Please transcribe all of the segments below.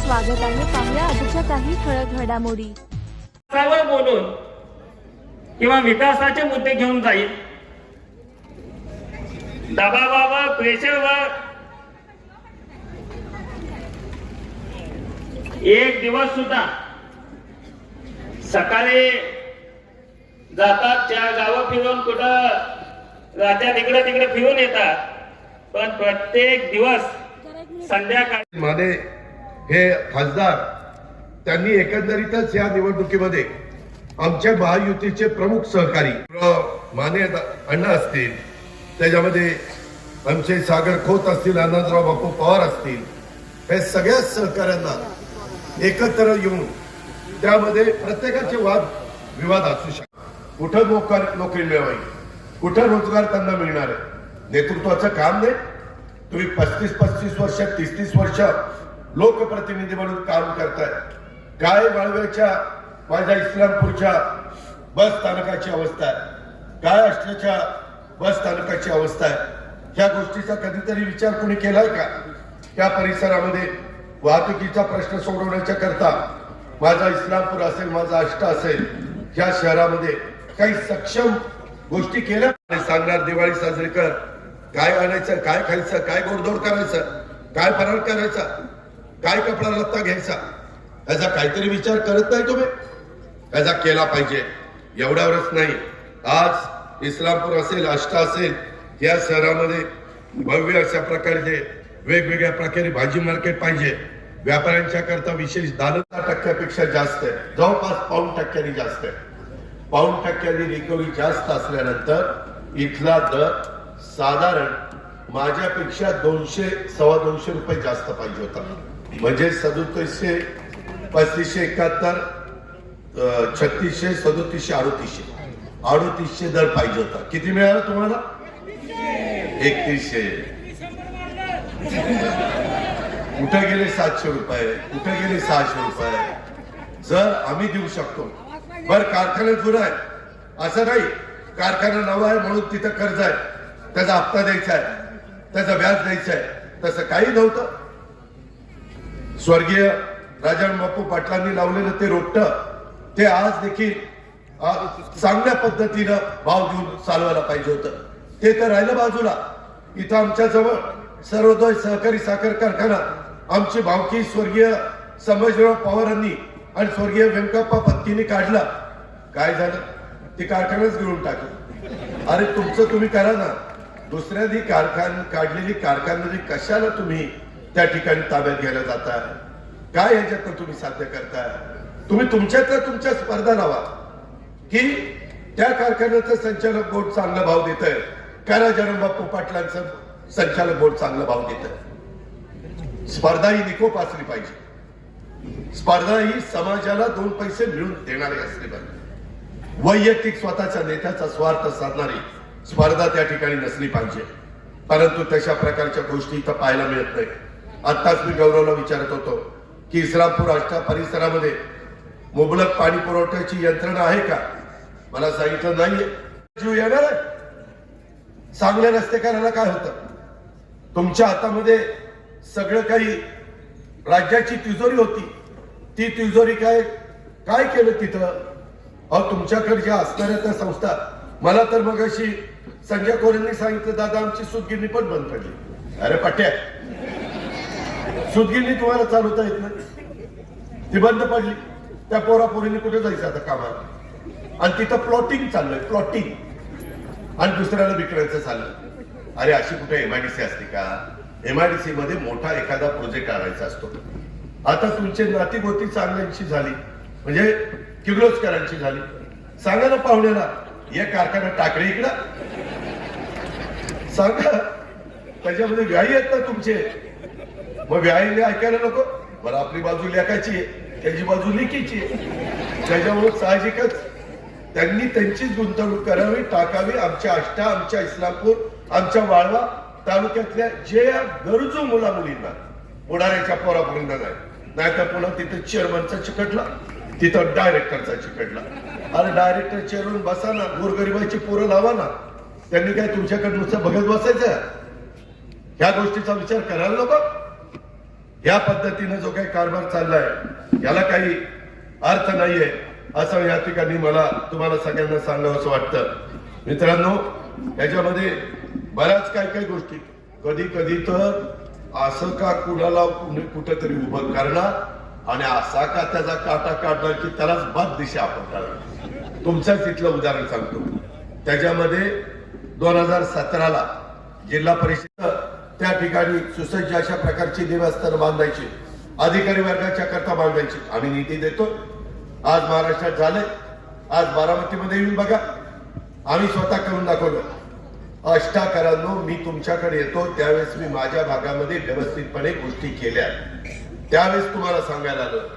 स्वागत आहे. पाहूया आजच्या काही ठळक घडामोडी. बोलून किंवा विकासाचे मुद्दे घेऊन जाईल, दबावावर प्रेशरवर एक दिवस सुद्धा सकाळी जातात, त्या गावं फिरून कुठं राज्यात इकडे तिकडे फिरून येतात, पण प्रत्येक दिवस संध्याकाळी माने हे खासदार त्यांनी एकंदरीतच या निवडणुकीमध्ये आमच्या महायुतीचे प्रमुख सहकारी माने अण्णा असतील, त्याच्यामध्ये आमचे सागर खोत असतील, आनंदराव बापू पवार असतील, हे सगळ्या सहकाऱ्यांना एकत्र येऊन त्यामध्ये प्रत्येकाचे वाद विवाद असू शकतात. कुठं नोकरी मिळवावी, कुठं रोजगार त्यांना मिळणार आहे, नेतृत्वाचं काम नाही. तुम्ही 35-35 वर्ष 30-30 वर्ष लोकप्रतिनिधी म्हणून काम करताय. काय वाळव्याच्या माझ्या इस्लामपूरच्या बस स्थानकाची अवस्था आहे, काय असल्याच्या बस स्थानकाची अवस्था आहे, ह्या गोष्टीचा कधीतरी विचार कोणी केलाय का? त्या परिसरामध्ये वाहतुकीचा प्रश्न सोडवण्याच्या करता माझा इस्लामपूर असेल, माझा आष्टा असेल, ह्या शहरामध्ये काही सक्षम गोष्टी केल्या सांगणार. दिवाळी साजरी कर, काय आणायचं, काय खायचं, काय गोडधोड करायचं, काय फराळ करायचा, काय कपडा लत्ता घ्यायचा, याचा काहीतरी विचार करत नाही तुम्ही? याचा केला पाहिजे. एवढ्यावरच नाही, आज इस्लामपूर असेल, आष्टा असेल, या शहरामध्ये भव्य अशा प्रकारचे वेगवेगळ्या प्रकारे भाजी मार्केट पाहिजे. व्यापाऱ्यांच्या करता विशेष 10% जास्त आहे, जवळपास 1% जास्त आहे. 1% रिकव्हरी जास्त असल्यानंतर इथला दर साधारण माझ्यापेक्षा 200-225 रुपये जास्त पाहिजे होता. म्हणजे 3700, 3571, 3600, 3700, 3800 दर पाहिजे होता. किती मिळाला तुम्हाला? 3100. कुठे गेले 700 रुपये, कुठे गेले 600 रुपये? जर आम्ही देऊ शकतो, बर कारखाना जुना आहे असं नाही, कारखाना नवा आहे म्हणून तिथं कर्ज आहे, त्याचा हप्ता द्यायचा आहे, त्याचा व्याज द्यायचं आहे, तसं काही नव्हतं. स्वर्गीय राजाराम बापू पाटलांनी लावलेलं ते रोपटं ते आज देखील चांगल्या पद्धतीनं भाव देऊन चालवायला पाहिजे होतं. ते तर राहिलं बाजूला. इथं आमच्या जवळ सर्वोदय सहकारी साखर कारखाना, आमची भावकी स्वर्गीय संभाजीराव पवारांनी आणि स्वर्गीय व्यंकप्पा पत्कीने काढला. काय झालं? ते कारखानाच गिळून टाकलं. अरे तुमचं तुम्ही करा ना, दुसऱ्यांनी काढलेली कारखानदारी कशाला तुम्ही त्या ठिकाणी ताब्यात घ्यायला जाता? काय ह्याच्यात तुम्ही साध्य करताय? तुम्ही तुमच्यातल्या तुमच्या स्पर्धा लावा की त्या कारखान्याचं संचालक बोर्ड चांगला भाव देत आहे का राजाराम बापू पाटलांचं संचालक बोर्ड चांगला भाव देत आहे? स्पर्धा ही निकोप असली पाहिजे. स्पर्धा ही समाजाला 2 पैसे मिळून देणारी असली पाहिजे. वैयक्तिक स्वतःच्या नेत्याचा स्वार्थ साधणारी स्पर्धा त्या ठिकाणी नसली पाहिजे. परंतु तशा प्रकारच्या गोष्टी इथं पाहायला मिळत नाही. आत्ताच मी गौरवला विचारत होतो की इस्लामपूर आष्टा परिसरामध्ये मुबलक पाणी पुरवठ्याची यंत्रणा आहे का? मला सांगितलं नाहीये. जीव येणार आहे. चांगले रस्ते करायला काय होतं? तुमच्या हातामध्ये सगळं काही राज्याची तिजोरी होती. ती तिजोरी काय केलं तिथं? अहो तुमच्याकडे ज्या असणाऱ्या त्या संस्था, मला तर मग अशी संजय कोरेंनी सांगितलं, दादा आमची सूतगिरणी पण बंद पडली. अरे पट्ट्या, सूतगिरणी तुम्हाला चालवता येत नाही, ती बंद पडली. त्या पोरापोरींनी कुठे जायचं आता कामाला? आणि तिथं प्लॉटिंग चाललंय, प्लॉटिंग, आणि दुसऱ्याला विकण्याचं चाललं. अरे अशी कुठे एमआयडीसी असते का? एमआयडीसी मध्ये मोठा एखादा प्रोजेक्ट आणायचा असतो. आता तुमचे नातीगोती चांगल्यांची झाली, म्हणजे किर्लोस्करांची झाली. सांगा ना पाहुण्याला, या कारखाना टाकले इकडं, सांगा. त्याच्यामध्ये व्यायी आहेत ना तुमचे, मग व्यायीने ऐकायला नको. बरं आपली बाजू लेखाची आहे, त्याची बाजू लेकीची आहे. त्याच्यामुळे साहजिकच त्यांनी त्यांचीच गुंतवणूक करावी, टाकावी. आमच्या आष्टा, आमच्या इस्लामपूर, आमच्या वाळवा तालुक्यातल्या जे गरजू मुला मुलींना, पुढाऱ्याच्या पोरापोरींना नाही तर पुन्हा तिथं चेअरमनचा चिकटला, तिथं डायरेक्टरचा चिकटला. अरे डायरेक्टर चेअरमन बसा ना, गोरगरिबाची पोरं लावा ना. त्यांनी काय तुमच्याकडे नुसतं बघत बसायचं? ह्या गोष्टीचा विचार करायला नको. या पद्धतीनं जो काही कारभार चाललाय याला काही अर्थ नाहीये असं या ठिकाणी मला तुम्हाला सगळ्यांना सांगावंसं वाटतं. मित्रांनो, याच्यामध्ये बऱ्याच काही गोष्टी कधी कधी तर असं का कुणाला कुठेतरी उभं करणार आणि असा का त्याचा काटा काढणार की त्यालाच बाद दिशा आपण करणार. तुमच्याच इथलं उदाहरण सांगतो. त्याच्यामध्ये 2017ला जिल्हा परिषद त्या ठिकाणी सुसज्ज अशा प्रकारची निवासस्थानं बांधायची, अधिकारी वर्गाच्या करता बांधायची. आम्ही निधी देतो. आज महाराष्ट्रात झाले, आज बारामतीमध्ये येऊन बघा, आम्ही स्वतः करून दाखवलं. अष्टाकरांनो, मी तुमच्याकडे येतो त्यावेळेस मी माझ्या भागामध्ये व्यवस्थितपणे गोष्टी केल्या, त्यावेळेस तुम्हाला सांगायला आलं.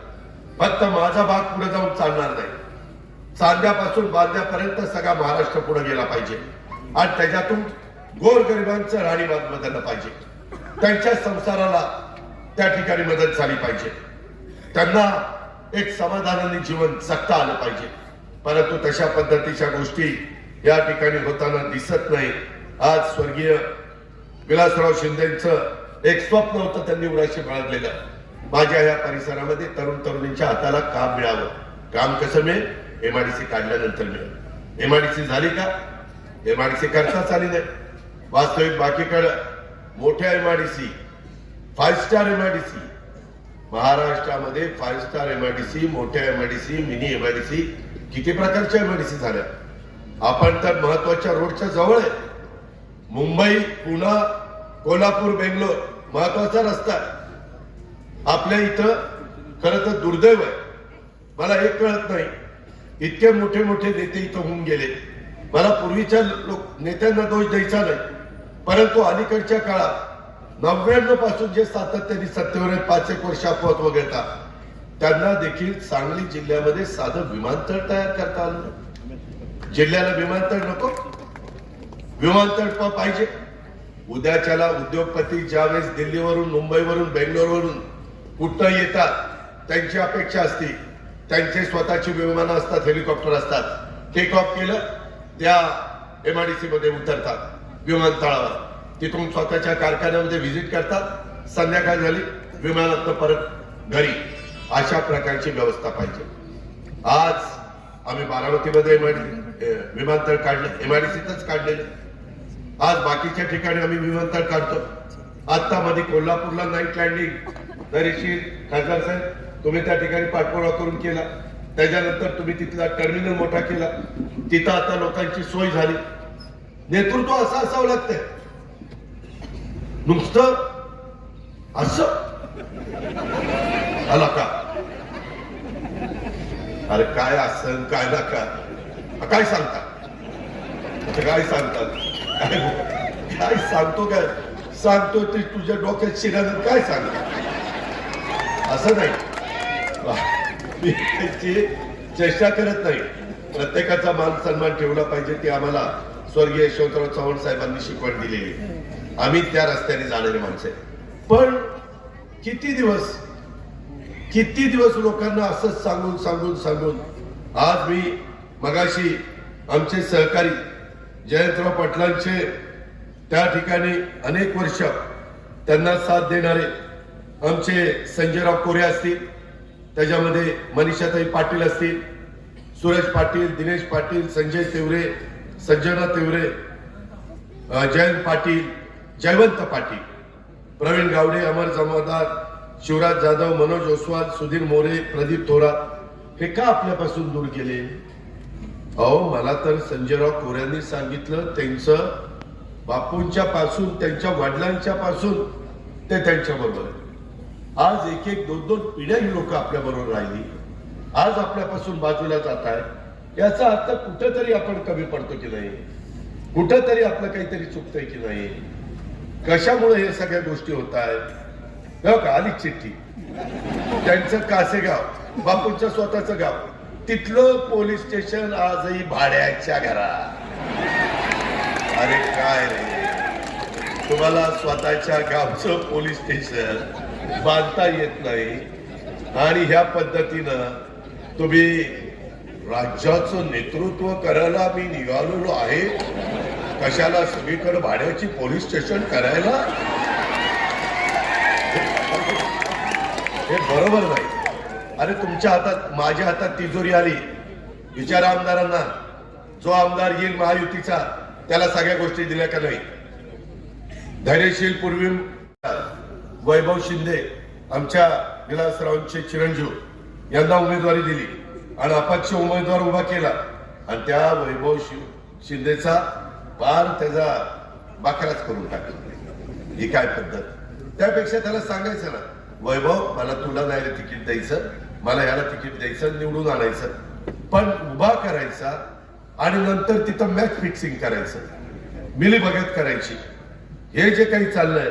फक्त माझा भाग पुढे जाऊन चालणार नाही. चांद्यापासून बांद्यापर्यंत सगळा महाराष्ट्र पुढे गेला पाहिजे आणि त्याच्यातून गोरगरिबांचं राहणीमान बदललं पाहिजे. त्यांच्या संसाराला त्या ठिकाणी मदत झाली पाहिजे. त्यांना एक समाधानाने जीवन जगता आलं पाहिजे. परंतु तशा पद्धतीच्या गोष्टी या ठिकाणी होताना दिसत नाही. आज स्वर्गीय विलासराव शिंदेचं एक स्वप्न होतं, त्यांनी उराशी बाळगलेलं. माझ्या या परिसरामध्ये तरुण तरुणींच्या हाताला काम मिळावं. काम कसं मिळेल? एमआयडीसी काढल्यानंतर मिळेल. एमआयडीसी झाली का? एमआयडीसी करताच आली नाही. वास्तविक बाकीकडे मोठ्या एमआयडीसी, 5 स्टार एमआयडीसी, महाराष्ट्रामध्ये 5 स्टार एमआयडीसी, मोठ्या एमआयडीसी, मिनी एमआयडीसी, किती प्रकारच्या एमआयडीसी झाल्या. आपण तर महत्वाच्या रोडच्या जवळ आहे. मुंबई, पुणे, कोल्हापूर, बेंगलोर महत्वाचा रस्ता आहे. आपल्या इथं खरं तर दुर्दैव आहे. मला एक कळत नाही, इतके मोठे मोठे नेते इथं होऊन गेले. मला पूर्वीच्या नेत्यांना दोष द्यायचा नाही, परंतु अलीकडच्या काळात 99 पासून जे सातत्याने सत्तेवर 5-1 वर्ष अपवाद वगळता, त्यांना देखील सांगली जिल्ह्यामध्ये साधं विमानतळ तयार करता आलं नाही. जिल्ह्याला विमानतळ नको? विमानतळ पाहिजे. उद्याच्याला उद्योगपती ज्यावेळेस दिल्लीवरून, मुंबईवरून, बेंगलोरवरून कुठं येतात, त्यांची अपेक्षा असते त्यांचे स्वतःची विमानं असतात, हेलिकॉप्टर असतात. टेक ऑफ केलं, त्या एमआयडीसी मध्ये उतरतात विमानतळावर, तिथून स्वतःच्या कारखान्यामध्ये व्हिजिट करतात, संध्याकाळ झाली विमानात परत घरी. अशा प्रकारची व्यवस्था पाहिजे. आज आम्ही बारामतीमध्ये विमानतळ काढले, एमआयडीसीतच काढलेले. आज बाकीच्या ठिकाणी आम्ही विमानतळ काढतो. आता मध्ये कोल्हापूरला नाईट लँडिंग दरीशी खासदार साहेब तुम्ही त्या ठिकाणी पाठपुरावा करून केला. त्याच्यानंतर तुम्ही तिथला टर्मिनल मोठा केला. तिथं आता लोकांची सोय झाली. नेतृत्व असं असावं लागतंय, नुसतं असं आला का? अरे काय असं काय नका, काय सांगतात, काय सांगतात, काय सांगतो, काय सांगतो ते तुझ्या डोक्यात शिरानं काय सांगतात असं नाही. मी त्याची चेष्टा करत नाही. प्रत्येकाचा मान सन्मान ठेवला पाहिजे, ती आम्हाला स्वर्गीय यशवंतराव चव्हाण साहेबांनी शिकवण दिलेली. आम्ही त्या रस्त्याने जाणारे माणसे. पण किती दिवस लोकांना असंच सांगून आज मी मगाशी आमचे सहकारी जयंतराव पाटलांचे त्या ठिकाणी अनेक वर्ष त्यांना साथ देणारे आमचे संजयराव कोरे असतील, त्याच्यामध्ये मनीषाताई पाटील असतील, सूरज पाटील, दिनेश पाटील, संजय तिवरे, संजना तिवरे, जयंत पाटील, जयवंत पाटील, प्रवीण गावडे, अमर जमादार, शिवराज जाधव, मनोज ओसवाल, सुधीर मोरे, प्रदीप थोरात हे का आपल्यापासून दूर गेले? अहो, मला तर संजयराव कोऱ्यांनी सांगितलं, त्यांचं बापूंच्या पासून, त्यांच्या वडिलांच्या पासून ते त्यांच्या बरोबर. आज 1-1, 2-2 पिढ्या ही लोक आपल्या बरोबर राहिली, आज आपल्यापासून बाजूला जात आहे. याचा अर्थ कुठेतरी आपण कमी पडतो की नाही, कुठेतरी आपलं काहीतरी चुकतंय की नाही. कशामुळे हे सगळ्या गोष्टी होत आहेत? का आली चिठ्ठी, त्यांचं कासेगाव, बापूंचं स्वतःचं गाव, तिथलं पोलीस स्टेशन आजही भाड्याच्या घरात. अरे काय रे, तुम्हाला स्वतःच्या गावचं पोलीस स्टेशन बांधता येत नाही आणि ह्या पद्धतीनं तुम्ही राज्याचं नेतृत्व करायला मी निघालेलो आहे, कशाला सगळीकडे भाड्याची पोलीस स्टेशन करायला? हे बरोबर नाही. अरे तुमच्या हातात, माझ्या हातात तिजोरी आली, विचारा आमदारांना, जो आमदार येईल महायुतीचा त्याला सगळ्या गोष्टी दिल्या का नाही. धैर्यशील पूर्वी वैभव शिंदे आमच्या विलासरावांचे चिरंजीव यांना उमेदवारी दिली आणि अपक्ष उमेदवार उभा केला आणि त्या वैभव शिंदेचा पार त्याचा बाकराच करून टाकला. ही काय पद्धत. त्यापेक्षा त्याला सांगायचं ना, वैभव मला तुला नाही रे तिकीट द्यायचं, मला याला तिकीट द्यायचं, निवडून आणायचं, पण उभा करायचा आणि नंतर तिथं मॅच फिक्सिंग करायचं, मिलीभगत करायची. हे जे काही चाललंय,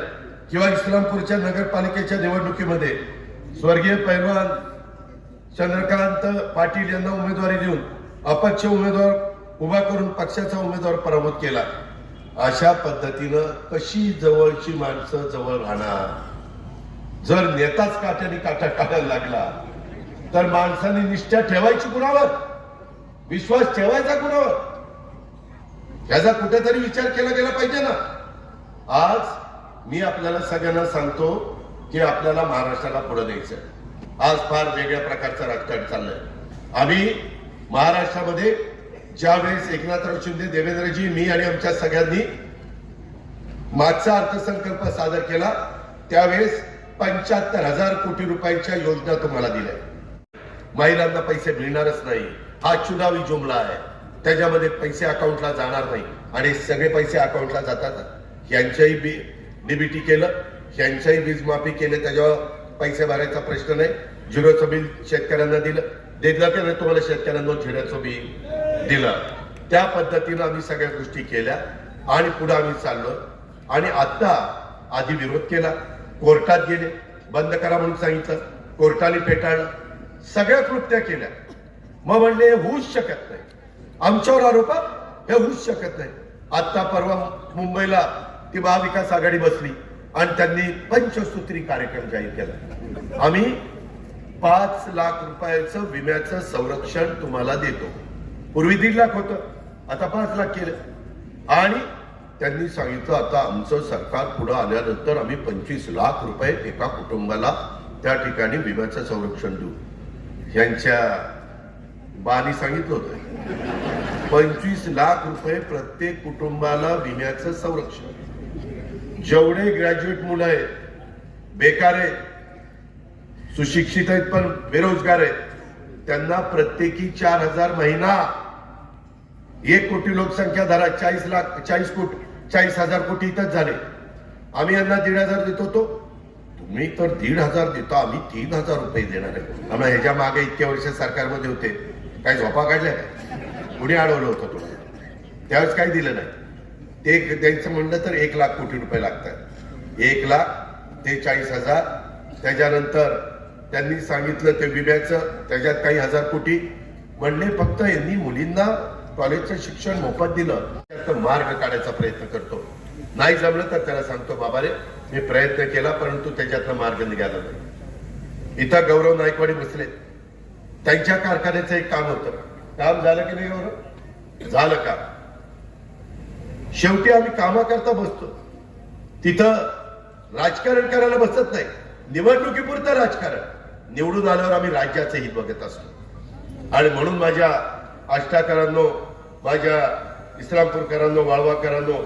किंवा इस्लामपूरच्या नगरपालिकेच्या निवडणुकीमध्ये स्वर्गीय पैलवान चंद्रकांत पाटील यांना उमेदवारी देऊन अपक्ष उमेदवार उभा करून पक्षाचा उमेदवार पराभूत केला. अशा पद्धतीनं कशी जवळची माणसं जवळ राहणार. जर नेताच काट्याने काटा काढायला लागला तर माणसांनी निष्ठा ठेवायची कुणावर, विश्वास ठेवायचा कुणावर, याचा कुठेतरी विचार केला गेला पाहिजे ना. आज मी आपल्याला सगळ्यांना सांगतो की आपल्याला महाराष्ट्राला पुढे न्यायचं. आज फार वेगळ्या प्रकारचं राजकारण चाललंय. आम्ही महाराष्ट्रामध्ये ज्यावेळेस एकनाथराव शिंदे, देवेंद्रजी, मी आणि आमच्या सगळ्यांनी मागचा अर्थसंकल्प सादर केला त्यावेळेस 75,000 कोटी रुपयांच्या योजना तुम्हाला दिल्या. महिलांना पैसे मिळणारच नाही हा चुनावी जुमला आहे. त्याच्यामध्ये पैसे अकाउंटला जाणार नाही आणि सगळे पैसे अकाउंटला जातात. यांच्याही डीबीटी केलं, यांच्याही वीज माफी केले, त्याच्यावर पैसे भरायचा प्रश्न नाही. झिरोचं बिल शेतकऱ्यांना दिलं की नाही तुम्हाला शेतकऱ्यांना झिरोचं बिल दिलं. त्या पद्धतीनं आम्ही सगळ्या गोष्टी केल्या आणि पुढे आम्ही चाललो. आणि आता आधी विरोध केला, कोर्टात गेले, बंद करा म्हणून सांगितलं, कोर्टाने पेटाळलं, सगळ्या कृत्या केल्या. मग म्हणले होऊच शकत नाही, आमच्यावर आरोप हे होऊच शकत नाही. आता परवा मुंबईला ती महाविकास आघाडी बसली आणि त्यांनी पंचसूत्री कार्यक्रम जाहीर केला. आम्ही 5 लाख रुपयाचं विम्याचं संरक्षण तुम्हाला देतो. पूर्वी 1.5 लाख होतं, आता 5 लाख केलं. आणि त्यांनी सांगितलं आता आमचं सरकार पुढे आल्यानंतर आम्ही 25 लाख रुपये एका कुटुंबाला त्या ठिकाणी विम्याचं संरक्षण देऊ. यांच्या बानी सांगितलं होतं 25 लाख रुपये प्रत्येक कुटुंबाला विम्याचं संरक्षण. जेवढे ग्रॅज्युएट मुलं आहेत, बेकार आहेत, सुशिक्षित आहेत पण बेरोजगार आहेत, त्यांना प्रत्येकी 4,000 महिना. 1 कोटी लोकसंख्या धरा, 40,000 कोटी इथंच झाले. आम्ही यांना 1,500 देत होतो, तुम्ही तर 1,500 देतो, आम्ही 3,000 रुपये देणार आहे. आम्हाला ह्याच्या मागे इतक्या वर्ष सरकारमध्ये होते, काय झोपा काढल्या काय, कुणी अडवलं होतं तुम्हाला, त्यावेळेस काही दिलं नाही. ते त्यांचं म्हणलं तर 1 लाख कोटी रुपये लागतात. 1 लाख ते 40,000. त्याच्यानंतर त्यांनी सांगितलं ते विम्याचं, त्याच्यात काही 1,000 कोटी म्हणले फक्त यांनी मुलींना कॉलेजचं शिक्षण मोफत दिलं. त्याचा मार्ग काढायचा प्रयत्न करतो. नाही जमलं तर त्याला सांगतो बाबा रे मी प्रयत्न केला परंतु त्याच्यातनं मार्ग निघाला नाही. इथं गौरव नायकवाडी बसले, त्यांच्या कारखान्याचं एक काम होतं, काम झालं की नाही गौरव? झालं का? शेवटी आम्ही कामाकरता बसतो, तिथं राजकारण करायला बसत नाही. निवडणुकीपुरतं राजकारण, निवडून आल्यावर आम्ही राज्याचं हित बघत असतो. आणि म्हणून माझ्या आष्टाकरांनो, माझ्या इस्लामपूरकरांनो, वाळवाकरांनो,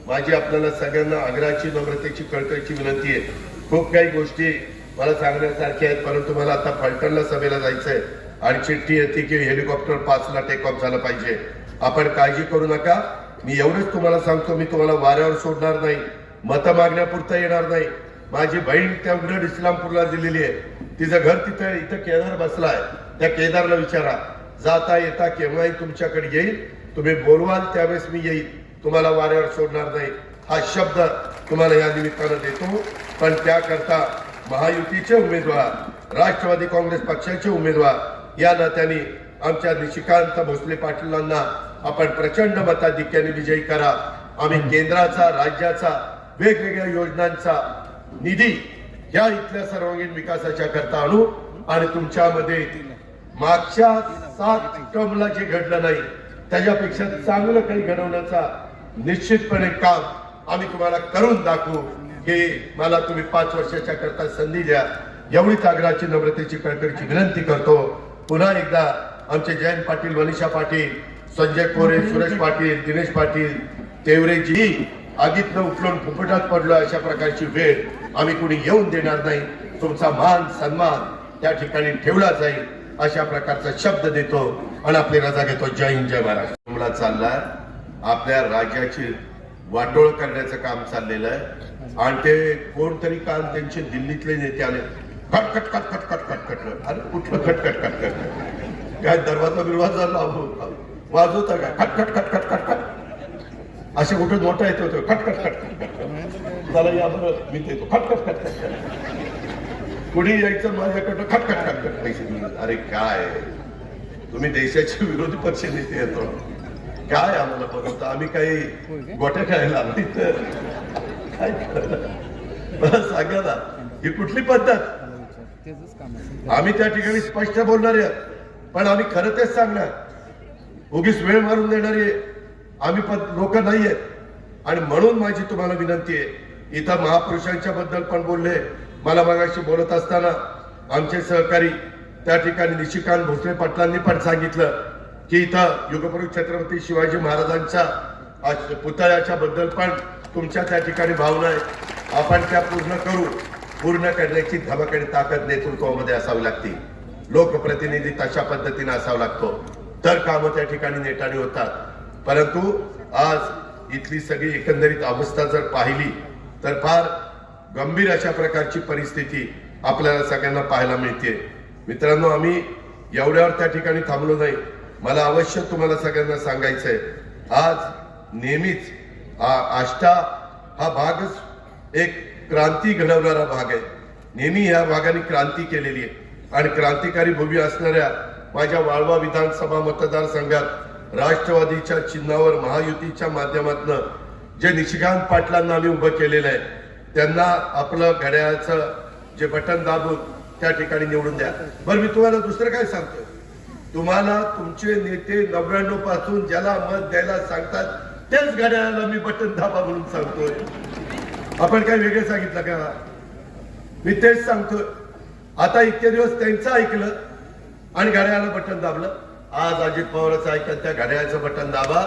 माझी आपल्याला सगळ्यांना आग्रहाची, नम्रतेची, कळकळीची विनंती आहे. खूप काही गोष्टी मला सांगण्यासारख्या आहेत परंतु मला आता फलटणला सभेला जायचंय आणि चिठ्ठी येते की हेलिकॉप्टर 5ला टेक ऑफ झालं पाहिजे. आपण काळजी करू नका. मी एवढंच तुम्हाला सांगतो, मी तुम्हाला वाऱ्यावर सोडणार नाही, मतं मागण्यापुरतं येणार नाही. माझी बहीण त्या उघड इस्लामपूरला दिलेली आहे, तिचं घर तिथं, इथं केदार बसलाय. त्या केदारला विचारा, जाता येता केव्हाही तुमच्याकडे येईल, तुम्ही बोलवाल त्यावेळेस मी येईल, तुम्हाला वाऱ्यावर सोडणार नाही. हा शब्द तुम्हाला या निमित्तानं देतो. पण त्याकरता महायुतीचे उमेदवार, राष्ट्रवादी काँग्रेस पक्षाचे उमेदवार या नात्याने आमच्या निशिकांत भोसले पाटीलांना आपण प्रचंड मताधिक्याने विजयी करा. आम्ही केंद्राचा, राज्याचा, वेगवेगळ्या योजनांचा निधी या इथल्या सर्वांगीण विकासाच्या करता आणू आणि तुमच्यामध्ये मागच्या 7 टर्मला जे घडलं नाही त्याच्यापेक्षा चांगलं काही घडवण्याचा निश्चितपणे काम आम्ही तुम्हाला करून दाखवू. हे मला तुम्ही 5 वर्षाच्या करता संधी द्या. एवढीच आग्रहाची नम्रतेची कळकळीची विनंती करतो. पुन्हा एकदा आमचे जयंत पाटील, मनीषा पाटील, संजय कोरे, सुरेश पाटील, दिनेश पाटील, तेवरेजी आगीतनं उठलून फुफटात पडलो अशा प्रकारची वेळ आम्ही कुणी येऊन देणार नाही. तुमचा मान सन्मान त्या ठिकाणी ठेवला जाईल अशा प्रकारचा शब्द देतो आणि आपली रजा घेतो. जय हिंद, जय महाराष्ट्र. मला चाललाय आपल्या राज्याची वाटोळ करण्याचं काम चाललेलं आहे आणि ते कोणतरी काल त्यांचे दिल्लीतले नेते आले, खटखट खटखट खटखट खटखट. अरे कुठलं खटखट खटखट? काय दरवाजा बिरवाजा वाजवता का? खटखट खटखट खटखट असे कुठे मोठा येतो खटखट खटखट खटखट. मला या बरं मी देतो खटखट खटखट खटखट. कुणी यायचं माझ्याकडं खटखट खटखट पैसे दिले. अरे काय तुम्ही देशाचे विरोधी पक्ष नेते येतो, काय आम्हाला बघता? आम्ही काही गोट्या खेळायला नाही तर काय मला सांगा ना, ही कुठली पद्धत? आम्ही त्या ठिकाणी स्पष्ट बोलणार आहे, पण आम्ही खरं तेच सांगणार. उगीच वेळ मारून देणारे आम्ही लोक नाहीये. आणि म्हणून माझी तुम्हाला विनंती आहे, इथं महापुरुषांच्या बद्दल पण बोलले. मला मगाशी बोलत असताना आमचे सहकारी त्या ठिकाणी निशिकांत भोसले पाटलांनी पण सांगितलं की इथं युगपुरुष छत्रपती शिवाजी महाराजांच्या पुतळ्याच्या बद्दल पण तुमच्या त्या ठिकाणी भावना आहे. आपण त्या पूर्ण करू. पूर्ण करण्याची धमक आणि ताकद नेतृत्वामध्ये असावी लागते. लोकप्रतिनिधी तशा पद्धतीने असावा लागतो, तर कामं त्या ठिकाणी नेटाने होतात. परंतु आज इथली सगळी एकंदरीत अवस्था जर पाहिली तर फार गंभीर अशा प्रकारची परिस्थिती आपल्याला सगळ्यांना पाहायला मिळते. मित्रांनो, आम्ही एवढ्यावर त्या ठिकाणी थांबलो नाही. मला अवश्य तुम्हाला सगळ्यांना सांगायचंय, आज नेहमीच आष्टा हा भागच एक क्रांती घडवणारा भाग आहे. नेहमी या भागाने क्रांती केलेली आहे आणि क्रांतिकारी भूमी असणाऱ्या माझ्या वाळवा विधानसभा मतदारसंघात राष्ट्रवादीच्या चिन्हावर महायुतीच्या माध्यमातून जे निशिकांत पाटलांना आम्ही उभं केलेलं आहे, त्यांना आपलं घड्याळाचं जे बटन दाबून त्या ठिकाणी निवडून द्या. बरं, मी तुम्हाला दुसरं काय सांगतो, तुम्हाला तुमचे नेते 99 पासून ज्याला मत द्यायला सांगतात तेच घड्याळाला मी बटन दाबा म्हणून सांगतोय. आपण काय वेगळं सांगितलं का? मी तेच सांगतोय. आता इतके दिवस त्यांचं ऐकलं आणि घड्याळाला बटन दाबलं. आज अजित पवारचं ऐकत त्या घड्याळाचं बटन दाबा.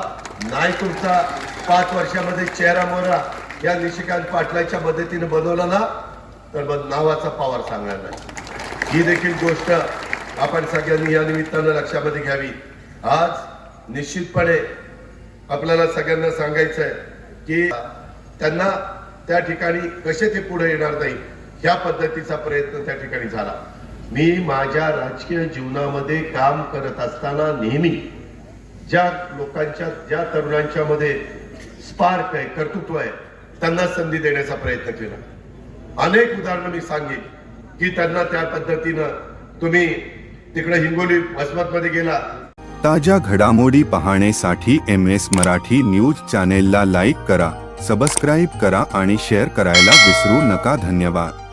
नाही तुमचा 5 वर्षामध्ये चेहरा मोहरा या निशिकांत पाटलाच्या मदतीने बनवला ना, तर मग नावाचा पवार सांगणार नाही. ही देखील गोष्ट आपण सगळ्यांनी या निमित्तानं लक्षामध्ये घ्यावी. आज निश्चितपणे आपल्याला सगळ्यांना सांगायचं आहे की त्यांना त्या ठिकाणी कसे ते पुढे येणार नाही ह्या पद्धतीचा प्रयत्न त्या ठिकाणी झाला. मी माझ्या राजकीय जीवनामध्ये काम करत असताना नेहमी ज्या लोकांच्या, ज्या तरुणांच्या मध्ये स्पार्क आहे, कर्तृत्व आहे, त्यांना संधी देण्याचा प्रयत्न केला. अनेक उदाहरणं मी सांगेन की त्यांना त्या पद्धतीनं तुम्ही तिकडे हिंगोली वसमत मध्ये गेला. ताज्या घडामोडी पाहण्यासाठी MS मराठी न्यूज चॅनेलला लाईक करा, सबस्क्राईब करा आणि शेअर करायला विसरू नका. धन्यवाद.